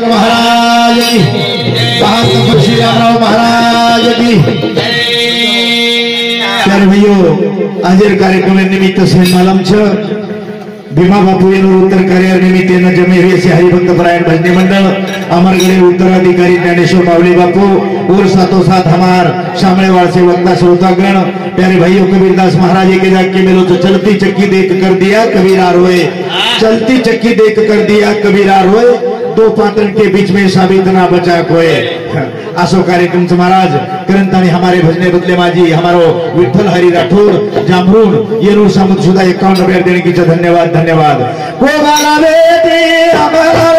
महाराज की श्री रामराव महाराज की प्यारे भाइयों आजर कार्यक्रम निमित्त से मालूम छ भीमा बापू उत्तर कार्य निमित्त जमे हुए से हरिभक्त परायण भजनी मंडल अमरगढ़ उत्तराधिकारी ज्ञानेश्वर मावली बापू और साथों साथ हमार शामड़ेवाड़ से वक्ता श्रोतागण प्यारे भाइयों कबीरदास महाराज के जाके मिलो तो चलती चक्की देख कर दिया कबीरा रोए, चलती चक्की देख कर दिया कबीरा रोए, दो पात्र के बीच में साबित ना बचा कोई। आसो कार्यक्रम से महाराज करंतानी हमारे भजने बदले माजी हमारो विठ्ठल हरि राठौर जामरून ये रू समुद सुधा 51 रुपया देने की धन्यवाद धन्यवाद। कोगाला बेटी हमारा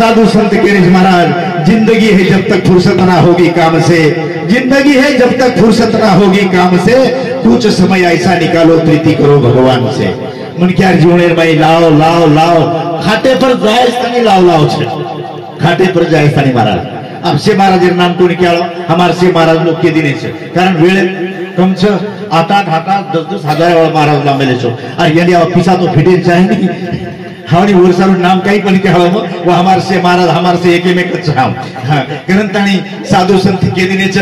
साधु संत केरेज महाराज जिंदगी है जब तक फुर्सत ना होगी काम से, जिंदगी है जब तक फुर्सत ना होगी काम से, कुछ समय ऐसा निकालो प्रीति करो भगवान से। मन क्या जीवने भाई लाओ लाओ लाओ खाटे पर जायस्तानी लाओ लाओ छे, खाटे पर जायस्तानी महाराज अब से महाराज नाम तो निकालो हमारे से महाराज लोग के दिने से कारण वेळे कम छ 8-8 10-10 हजार वाला महाराज लांबेले छो और यदि आप पिसा तो फिटेल चाहे नहीं हमारी वर्षारू नाम काही पण कहावं वो हमारे से महाराज हमारे से एकमेकच राम हां करंतानी साधू संत के दिनेच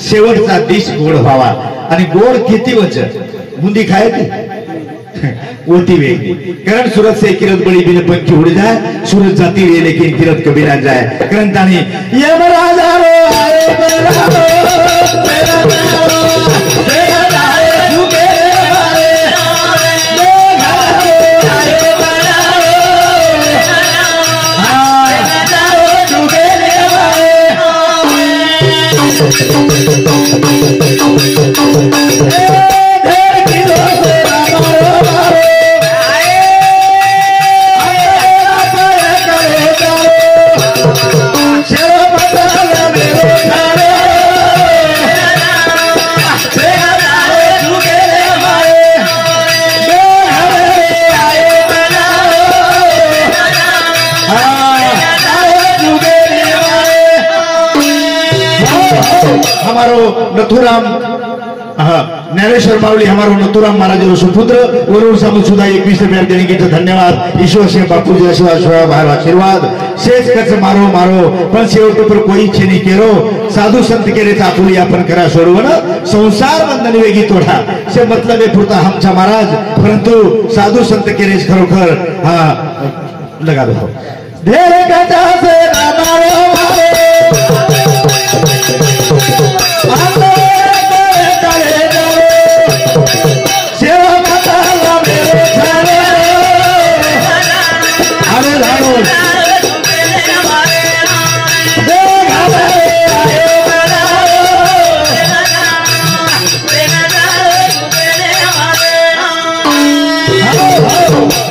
शेवटचा दिश गोड व्हावा आणि गोड किती वच बुंदी खायची ओती वेगळी कारण सूरत से किरत बड़ी बिन पंखी उड़ जाए सूरत जाती रे लेकिन किरत कभी ना जाए करंतानी ये महाराज रो आए मेरा हमारो नथुराम ज्ञानेश्वर मावली हमारो नथुराम महाराज सुपुत्र वरुण सामुद सुधा 21 रुपया देने की धन्यवाद। ईश्वर से बापू जी आशीर्वाद शेष खर्च मारो मारो पण शेवट पर कोई इच्छे नहीं केरो साधु संत के रे आपुली आपण करा सोडवन संसार बंधन वेगी तोडा से मतलब है पुरता हमचा महाराज परंतु साधु संत के रे खरोखर हां लगा दो ढेर गजा से मारो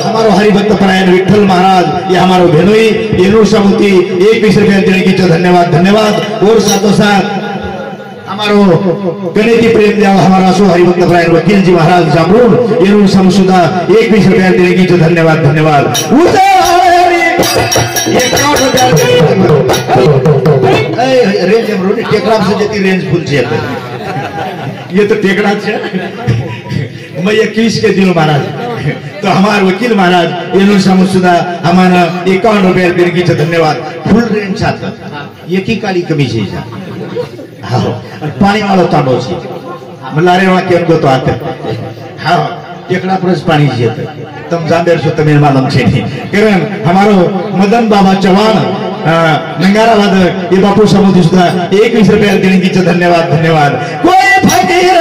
हमारो हरिभक्त परायण विठ्ठल महाराज ये हमारो भेनोई येनूर समुति 21 रुपया देने की धन्यवाद धन्यवाद। और साथों साथ हमारो गणेती प्रेम देव हमारा सो हरिभक्त परायण वकील जी महाराज जामरून येनूर समुदा 21 रुपया देने की धन्यवाद धन्यवाद। रेंज टेकड़ा से जती रेंज फुल छे ये तो टेकड़ा छे मैं 21 के दिल महाराज तो हमारे वकील महाराज येनूर समुदा हमारा 51 रुपया देने की धन्यवाद। फुल रेंज साथ ये की काली कमी छे हाँ पानी वालों तांडो छे मलारे वाला केम को तो आते हाँ टेकड़ा पर पानी जियत तम जांदेर सो तमिल मालूम छे कारण हमारो मदन बाबा चौहान नंगारा वादक ये बापू समुद्र सुधा 21 रुपया देने की धन्यवाद धन्यवाद कोई फकीर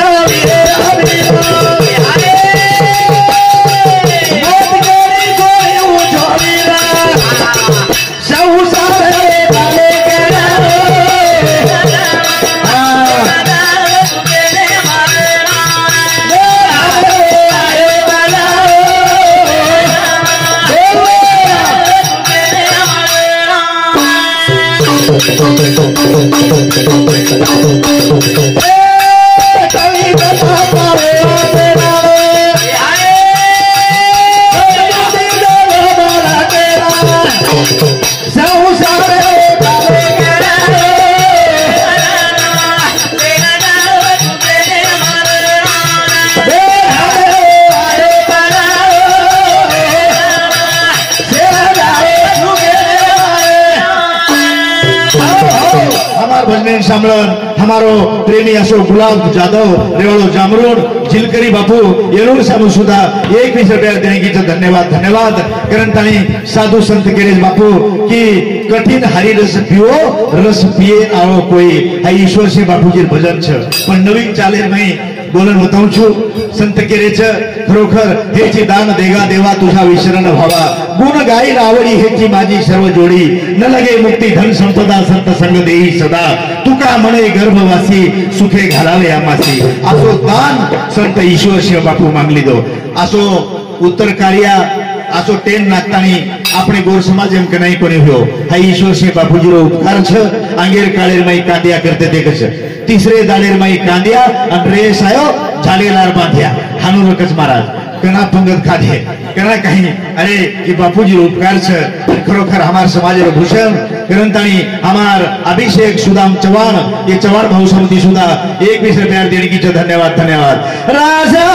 सामलन हमारो प्रेमी अशोक गुलाब जादव रेवड़ो जामरोड जिलकरी बापू येलोर सामू सुधा 21 रुपया देने की धन्यवाद धन्यवाद करंतानी साधु संत गिरीश बापू की कठिन हरी रस पियो रस पिए आओ कोई हाई ईश्वर से बापू जी भजन छ पण नवीन चालेल नाही बोलून बताऊं छु संत केरेच खरोखर हेची दान देगा देवा तुझा विसरण व्हावा गुण गाई आवडी हेची माझी सर्व जोडी न लगे मुक्ती धन संपदा संत संग देई सदा तुका म्हणे गर्भवासी सुखे घालावे आमासी असो दान संत ईश्वर शिव बापू मागली दो असो उत्तर कार्या असो टेन नागतानी अपने गोर समाज एम कनाई कोणी हो हा ईश्वर शिव बापूजी रो उपकार छ आंगेर काळेर माई कांदिया करते ते कछ तीसरे दालेर माई कांदिया अन रेस आयो झालेलार बांधिया हानू रकच महाराज कना पंगत खाधे कना कहीं अरे ये बापूजी रो उपकार छ खरोखर हमार समाज रो भूषण करंतानी हमार अभिषेक सुदाम चौहान ये चौहान भाऊ समिति सुधा 21 रुपया देने की धन्यवाद धन्यवाद राजा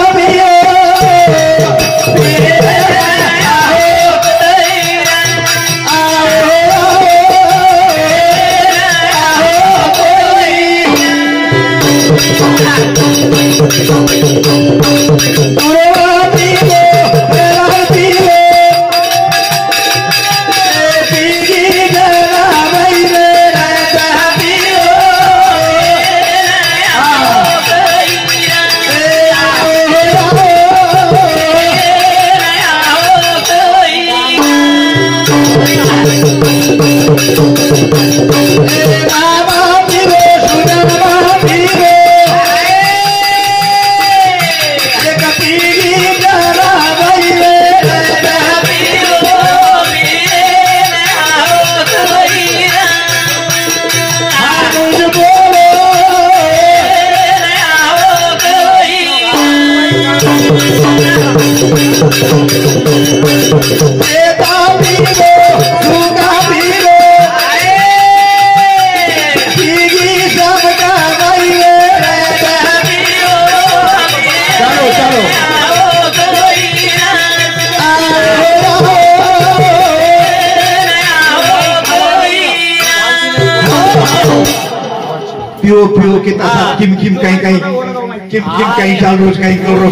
पियो पियो के किम किम कहीं चाल रोज कहीं करो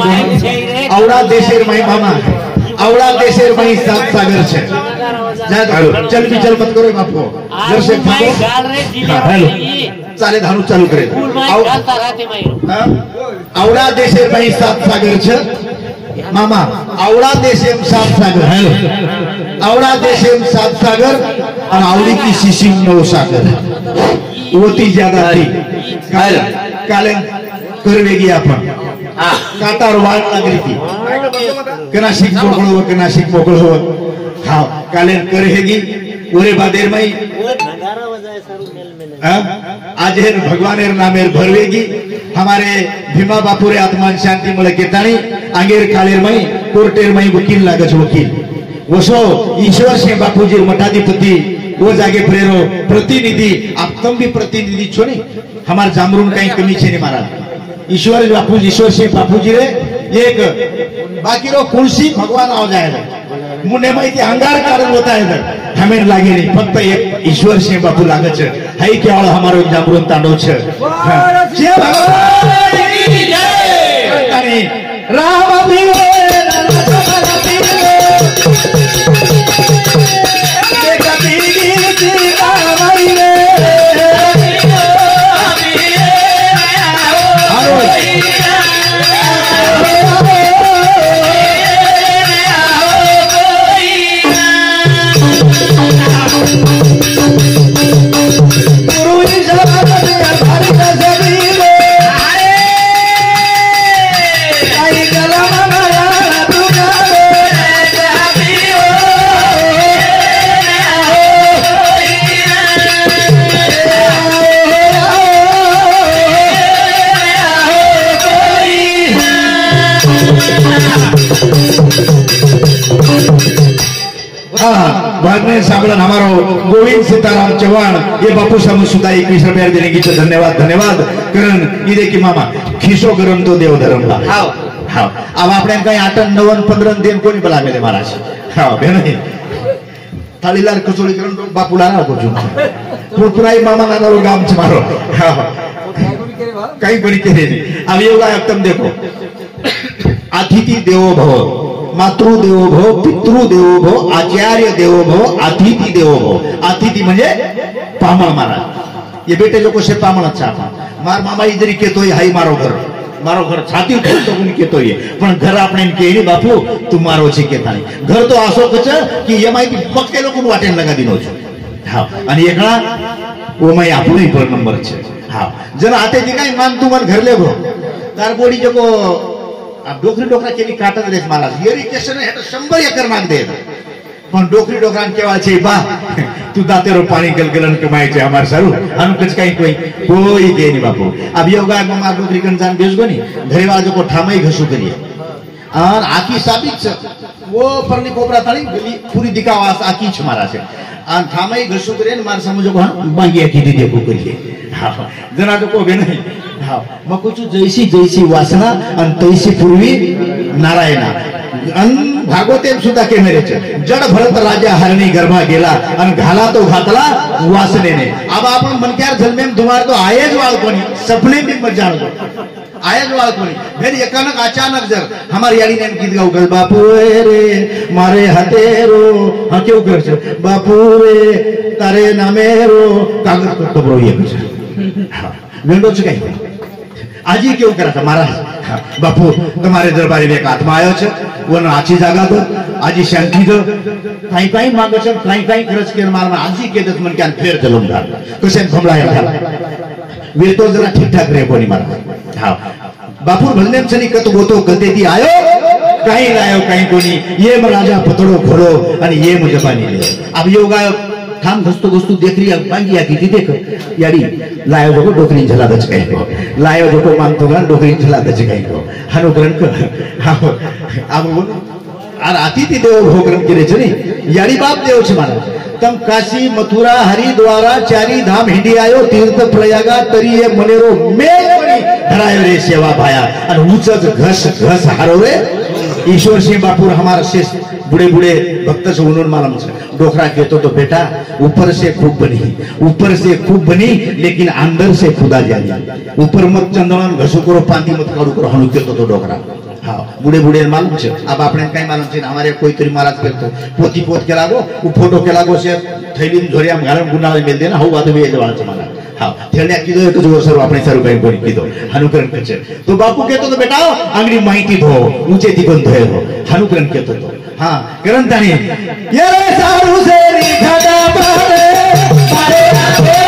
आवड़ा देशेर माई मामा आवड़ा देशेर माई सात सागर छे चल भी चल मत करो बापू जर से हेलो चाले धानु चालू करे आवड़ा देशेर माई सात सागर छे मामा आवड़ा देशेम सात सागर हेलो आवड़ा देशेम सात सागर और आवड़ी की शिशिम नौ सागर होती ज्यादा थी काले करवेगी आपण काटार वाळ लागली ती कनाशिक मोकळो कनाशिक मोकळो हां काले करहेगी ओरे बादेर माई आजेर भगवानेर नामेर भरवेगी हमारे भीमा बापूरे आत्मान शांति मळे केताणी आंगेर कालेर माई कोर्टेर माई वकील लागच वकील वसो ईश्वर से बापूजी मठाधिपति वो जागे प्रेरो प्रतिनिधि आप तुम भी प्रतिनिधि छो नहीं हमार जामरून कहीं कमी छे नहीं महाराज ईश्वर बापू ईश्वर से बापूजी रे एक बाकी रो कुर्सी भगवान आ जाएगा मुने माहिती अंगार कारण होता है हमें लागे नहीं फक्त एक ईश्वर से बापू लागच है क्या हमारो जामरून तांडव छे जय भगवान की जय राम भागने सामलन हमारो गोविंद सीताराम चौहान ये बापू सामू सुधा 21 रुपया देने की धन्यवाद धन्यवाद करण ये देखी मामा खिसो गरम तो देव धर्म बा हां हां अब આપણે કઈ 8 9 15 दिन कोनी बोलावे ले महाराज हां बेन थालीलाल कचोड़ी करण बापूला राव को पुरपुराई मामा नानो गाम छ मारो हां कई बड़ी करे अब ये होगा तुम देखो अतिथि देवो भव मातृ देवो भव पितृ देवो भव आचार्य देवो भव अतिथि देवो भव अतिथि म्हणजे पामळ महाराज ये बेटे लोग से पामळ अच्छा मार मामा इधर कहतोय हाई मारो घर छाती ठोकतो कोणी कहतोय पण घर आपण केली बापू तू मारो छे केता घर तो आसो कच की ये माहिती फक्त लोक वाटेन लगा दिनो छो हां आणि एकला ओ माई आपली पर नंबर छे हां जरा आते जी काय मान तू मन घर ले गो तार बोडी जको अब डोकरी डोकरा केली काटत देत मला इरिगेशन हे 100 एकर नाग दे पण डोकरी डोकरान केवा छे बा तू दातेरो पानी गलगलन कमाई छे हमार सारू अनु कच काई कोई दे नहीं बापू अब योगा ममा डोकरी कन जान बेस गनी घरेवाला जको ठामई घसू करिए और आकी साबित वो परली कोपरा थाली गली पूरी दिखावास आकी छ मारा छे आ ठामई घसू करे मार समझो बांगिया की दे को करिए हां जना जको बे नहीं हां मकुचू जैसी वासना आणि तैसी पूर्वी नारायणा अन भागवतेम सुद्धा के मेरे जड भरत राजा हरणी गर्भा गेला आणि घाला तो घातला वासनेने अब आपण मनक्यार जन्मेम तुम्हार तो आयज वाल कोणी सपने में मत जानो आयज वाल कोणी फिर एकानक अचानक जर हमारी यारी ने गीत गाऊ गल बापू रे मारे हतेरो हां क्यों कर छे बापू रे तारे नामे रो कागज को कबरो ये हां वेंडो छ काई आजी क्यों करा था महाराज बापू तुम्हारे दरबारी में एक आत्मा आयो छे वो आची जागा दो आजी शांति दो काई काई मांगो छे काई काई खर्च के मार में आजी के दस मन के फेर चलूंगा कसे भमलाया था वे तो जरा ठीक ठाक रे कोनी महाराज हां बापू भलने छनी कत गोतो गते दी आयो काई लायो काई कोनी ये राजा पतड़ो घोड़ो आणि ये मुजबानी ले अब योगा थाम घसतो घसतो देख रही बांगी आकी थी देख यारी लायो जो डोकरी झला दच गई को लायो जो को मांगतो गन डोकरी झला दच गई को हनुकरण को हां अब वो और अतिथि देव भोगरम करे छनी यारी बाप देव छ मारा तम काशी मथुरा हरिद्वार चारी धाम हिंडी आयो तीर्थ प्रयागा तरी ये मनेरो मेल पड़ी धरायो रे सेवा भाया और ऊंच घस हारो रे ईश्वर सिंह बापुर हमारा शेष बुढ़े बुढ़े भक्त से उन्होंने मालूम से डोकरा कहते तो बेटा ऊपर से खूब बनी लेकिन अंदर से खुदा जानी ऊपर मत चंदन घसू करो पानी मत काढू करो हनु कहते तो डोकरा हाँ बुढ़े बुढ़े मालूम छे अब आपने कई मालूम छे हमारे कोई तरी महाराज करतो पोती पोत के लागो उ फोटो के लागो से थैली में झोरिया में घरम गुनाळे मेल देना हो बात वे जवान छे महाराज हाँ थेल्या कीधो एक जो सर अपने सर कहीं कोनी कीधो हनुकरण कचे तो बापू कहतो तो बेटा अंगड़ी माहिती धो ऊंचे दिगन धोए हो हनुकरण कहतो तो हाँ करण ताणी ये सारू से निखदा पारे पारे आवे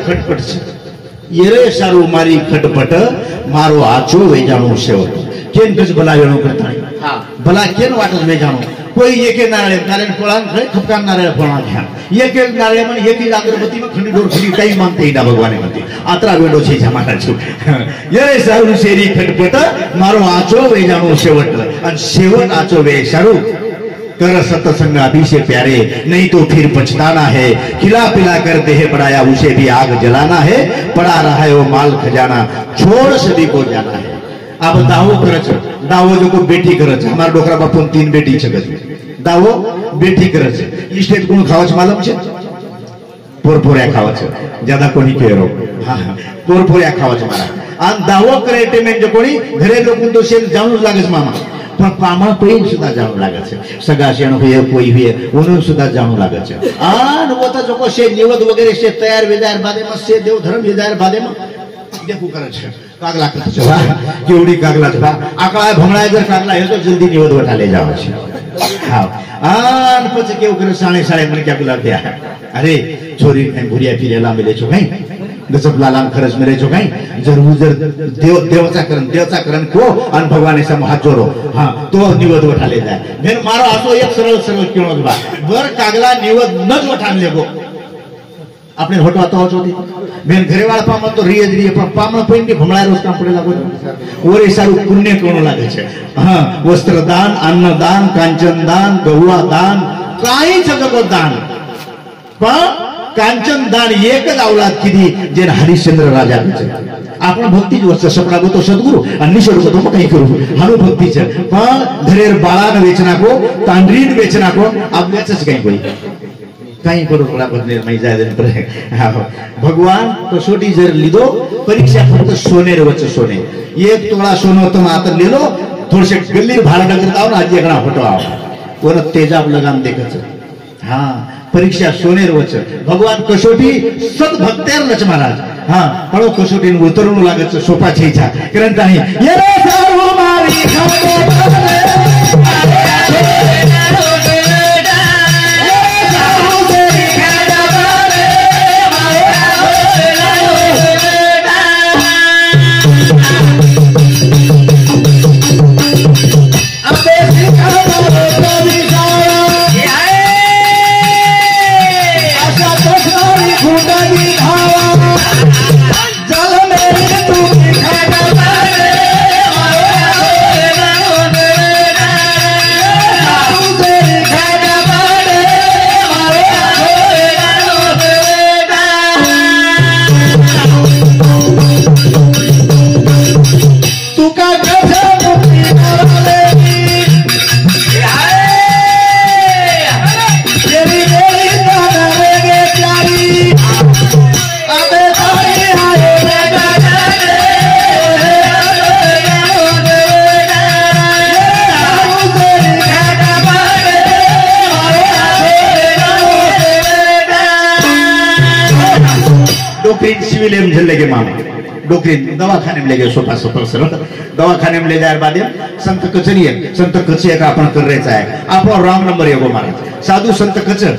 खटपट येरे सारू मारी खटपट मारो आचो वेजाणो सेवट केन कस भला वेणो करता हां भला केन वाटस वेजाणो कोई एके नारळे नारळ फळान खळे खपकान नारळ फळान घ्या एके नारळे मन एके अगरबत्ती में खंडी डोर खंडी काही मानते इडा भगवाने म्हणते आत्रा वेडो छे जमाना छु येरे सारू सेरी खटपट मारो आचो वेजाणो सेवट आणि सेवट आचो वे सारू कर सत्संग अभी से प्यारे नहीं तो फिर पछताना है खिला पिला कर देह बढ़ाया उसे भी आग जलाना है पड़ा रहा है वो माल खजाना छोड़ सभी को जाना है अब दावो करच दावो जो को बेटी करच हमार डोकरा बापून 3 बेटी छे दावो बेटी करच इस्टेट कोण खावच मालूम छे पोरपोऱ्या खावच ज्यादा कोणी केरो हां पोरपोऱ्या खावच मारा आन दावो करे ते में जो कोणी घरे लोकून तो शेल जाणूच लागस मामा पण पामा पेन सुद्धा जाणू लागे छे सगा शेण होय कोई होय ओनो सुद्धा जाणू लागे छे आन वो तो जो को से निवद वगैरह से तैयार वेदार बादे में से देव धर्म वेदार बादे में देखू करे छे कागला कत छे केवड़ी कागला छे आकड़ा भमणाय जर कागला हे तो जल्दी निवद वठा ले जाव छे हां आन पछे केव करे साणे साणे मन क्या गुलाब दिया अरे छोरी कहीं भुरिया फिरेला मिले छो कहीं गजब लालाम खरज मिले छो कहीं जरूर जर देवचा करण को अन भगवान सम हाथ जोड़ो हां तो निवद वठा ले जाए मेन मारो आतो एक सरल सरल केणो बा बर कागला निवद न वठान लेगो આપણે હોટો હતો હોતી બેન ઘરેવાળા પામ તો રીજ રીએ પણ પામનો પોઈન્ટ કે ભમળા રોજ કામ પડે લાગો ઓરે સારું પુણ્ય કોણ લાગે છે હા વસ્ત્રદાન અન્નદાન કાંચનદાન ગૌવા દાન કાઈ જગો દાન પણ કાંચનદાન એક જ औलाद કીધી જે હરિશ્ચંદ્ર રાજા છે આપણો ભક્તિ જ વસ્ત સપના ગો તો સદગુરુ અને નિશોડ તો કઈ કરું હાલો ભક્તિ છે પણ ઘરેર બાળાને વેચના કો તાંડરીન વેચના કો આપ વેચ જ કઈ કોઈ कहीं करो थोड़ा बदले नहीं जाए दिन पर भगवान तो छोटी जर लीधो परीक्षा फक्त सोने वच्चे सोने एक तोड़ा सोनो तुम आतर ले लो थोड़े से गली भाड़ा करता हो ना आज एक फोटो आओ वो तेजाब लगाम देखत हाँ परीक्षा सोने वच्चे भगवान कसोटी सद भक्तेर लच महाराज हाँ पड़ो कसोटी उतरणू लागत सोपा छीछा कारण ताही ये रे सारू मारी डोकरीन सिविल एम लगे मामा डोकरीन दवाखाने में ले गए सोफा सोफा सर दवाखाने में ले जाए बाद संत कचरी संत कचरी का आपण करायचा आहे आपणो रॉंग नंबर येगो मारे साधु संत कचर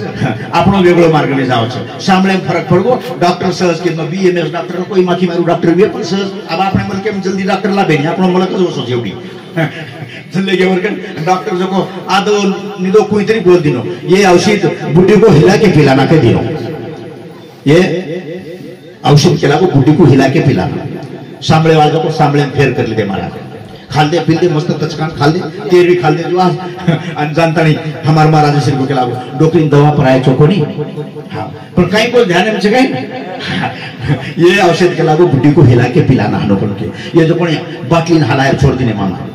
आपणो वेगळो मार्ग ले जाव छे सामळे फरक पड़गो डॉक्टर सहज के बीएमएस डॉक्टर कोई माखी मारू डॉक्टर वे पण सहज अब आपणे मन केम जल्दी डॉक्टर ला बेनी आपणो मलक जो सो जेवडी चले गए वर्कन डॉक्टर जो को आदो निदो कोई तरी बोल दिनो ये औषध बुड्ढी को हिला के पिलाना के दिनो ये औषध केला को बुड्ढी को हिला के पिलाना सांभळे वालों को सांभळे फेर कर ले महाराज खाल दे पिल दे मस्त तचकान खाल दे तेर भी खाल दे जो आज जानता नहीं हमार महाराज श्री को केला डॉक्टर दवा पर आए चोकोनी हां पर कहीं को ध्यान में कहीं ये औषध केला को बुड्ढी को हिला के पिलाना हनो पण के ये जो पण बाटली हलायर छोड़ देने मामा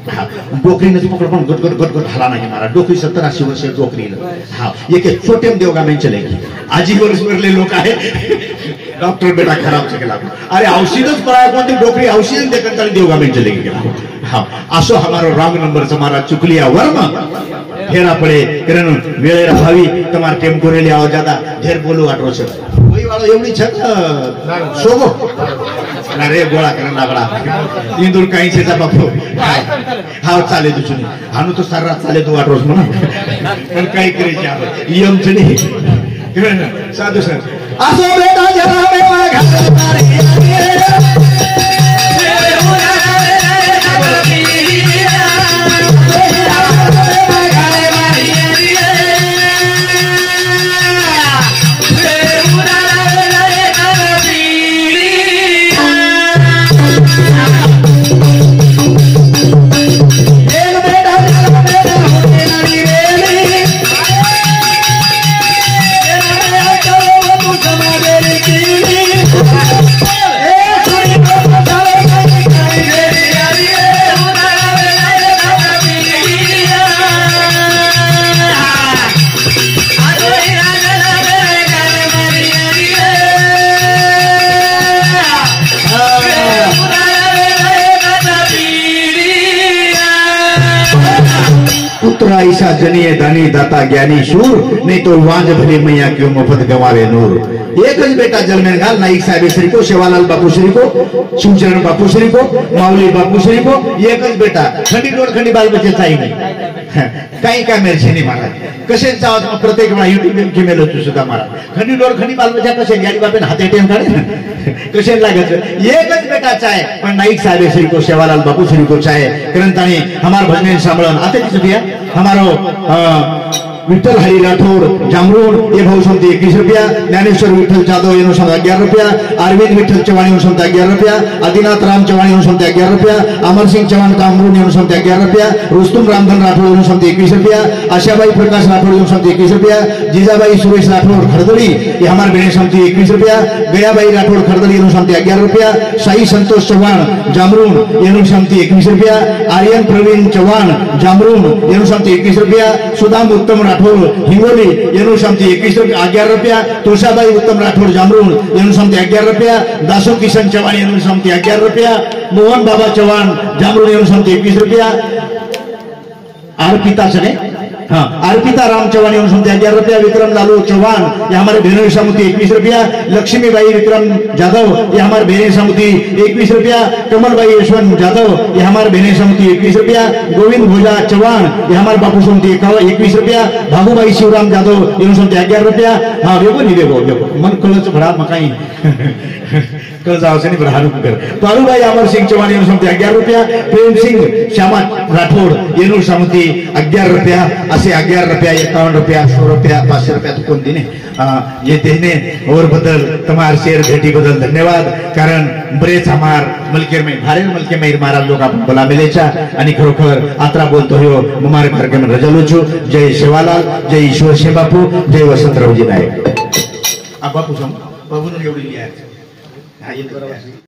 डोकरी ने पकड़ पण गट गट गट गट हलाना के मारा डोकरी 70-80 वर्ष डोकरी हां ये के छोटे में देवगा में चलेगी आजी वर्ष ले लोक आहे डॉक्टर बेटा खराब से केला अरे औषधच पराय कोणती डोकरी औषध देखत तरी देवगा में चलेगी केला हां असो हमारो रॉंग नंबर समारा चुकलिया वर्म फेरा पड़े कारण वेळेला भावी तमार टेम कोरेली आव ज्यादा ढेर बोलू वाटरो छे कोई वाळो एवढी छ सोगो अरे गोळा करन लागला इंदूर काही छे बापू हाव चाले दुसरी हानु तो सारा चाले तो वाटरोस म्हणा पण काही करे जाव यम छडी साधु सर असो बेटा जरा में घाट मारे ऐसा जनिए दानी दाता ज्ञानी शूर नहीं तो वांझ भली मैया क्यों मुफ्त गवावे नूर एकच बेटा जन्मेल घाल नाईक साहेब श्री को, सेवालाल बापू श्री को, शिवचरण बापू श्री को, माऊली बापू श्री को, एकच बेटा खंडी दोन खंडी बाल बच्चे चाहिए काही काय मेरशे नाही महाराज कसे जावं प्रत्येक वेळा युट्यूब की मेलो तू सुद्धा महाराज खंडी दोन खंडी बाल बच्चा कसे गाडी बापेन हाते टेम काढे कसे लागत एकच बेटा चाहे पण नाईक साहेब श्री को, सेवालाल बापू श्री को चाहे करंतानी हमार भजन सांभळन आता किती दिया हमारो विठ्ठल हरी राठौर जामरोड ये भाव समती 21 रुपया, ज्ञानेश्वर विठ्ठल जाधव एनो समता 11 रुपया, अरविंद विठ्ठल चव्हाण एनो समता 11 रुपया, आदिनाथ राम चव्हाण एनो समता 11 रुपया, अमर सिंह चव्हाण जामरोड एनो समता 11 रुपया, रुस्तुम रामधन राठौर एनो समता 21 रुपया, आशाबाई प्रकाश राठौर एनो समता 21 रुपया, जीजाबाई सुरेश राठौर खरदड़ी ये हमार बेने समती 21 रुपया, गयाबाई राठौर खरदड़ी एनो समता 11 रुपया, साई संतोष चव्हाण जामरोड एनो समता 21 रुपया, आर्यन प्रवीण चव्हाण जामरोड एनो समता 21 रुपया, सुदाम उत्तम हिंगोली एनु समती 11 रुपया, तुळसाबाई उत्तम राठौर जामरोड एनु समती 11 रुपया, दासो किशन चव्हाण एनु समती 11 रुपया, मोहन बाबा चव्हाण जामरोड एनु समती 21 रुपया, अर्पिता चने हाँ अर्पिता राम चौहान एवं समझे 11 रुपया, विक्रम लालू चौहान ये हमारे बहनों समुति 21 रुपया, लक्ष्मीबाई विक्रम जाधव ये हमारे बहने समुति 21 रुपया, कमलबाई यशवंत जाधव ये हमारे बहने समुति 21 रुपया, गोविंद भोजा चौहान ये हमारे बापू समुति 21 रुपया, भागुबाई शिवराम जाधव एवं समझे 11 रुपया। हाँ देखो नहीं देखो मन कलच भरा मकाई कल जाओ से नहीं भरा कर पालूबाई अमर सिंह चौहान एवं समझे 11 रुपया, प्रेम सिंह श्यामा राठौर एवं समुति 11 रुपया, असे 11 रुपया, 51 रुपया, 100 रुपया, 500 रुपया तो कोण दिने ये देने और बदल तमार शेर भेटी बदल धन्यवाद कारण बरेच हमार मलकेर में भारेल मलके में मारा लोग आपण बोला मिलेचा आणि खरोखर आत्रा बोलतो हो मुमारे कार्यक्रम रजलोचो। जय सेवालाल, जय ईश्वर शे बापू, जय वसंतरावजी नायक। बापू सम बाबू ने एवढी लिहायचं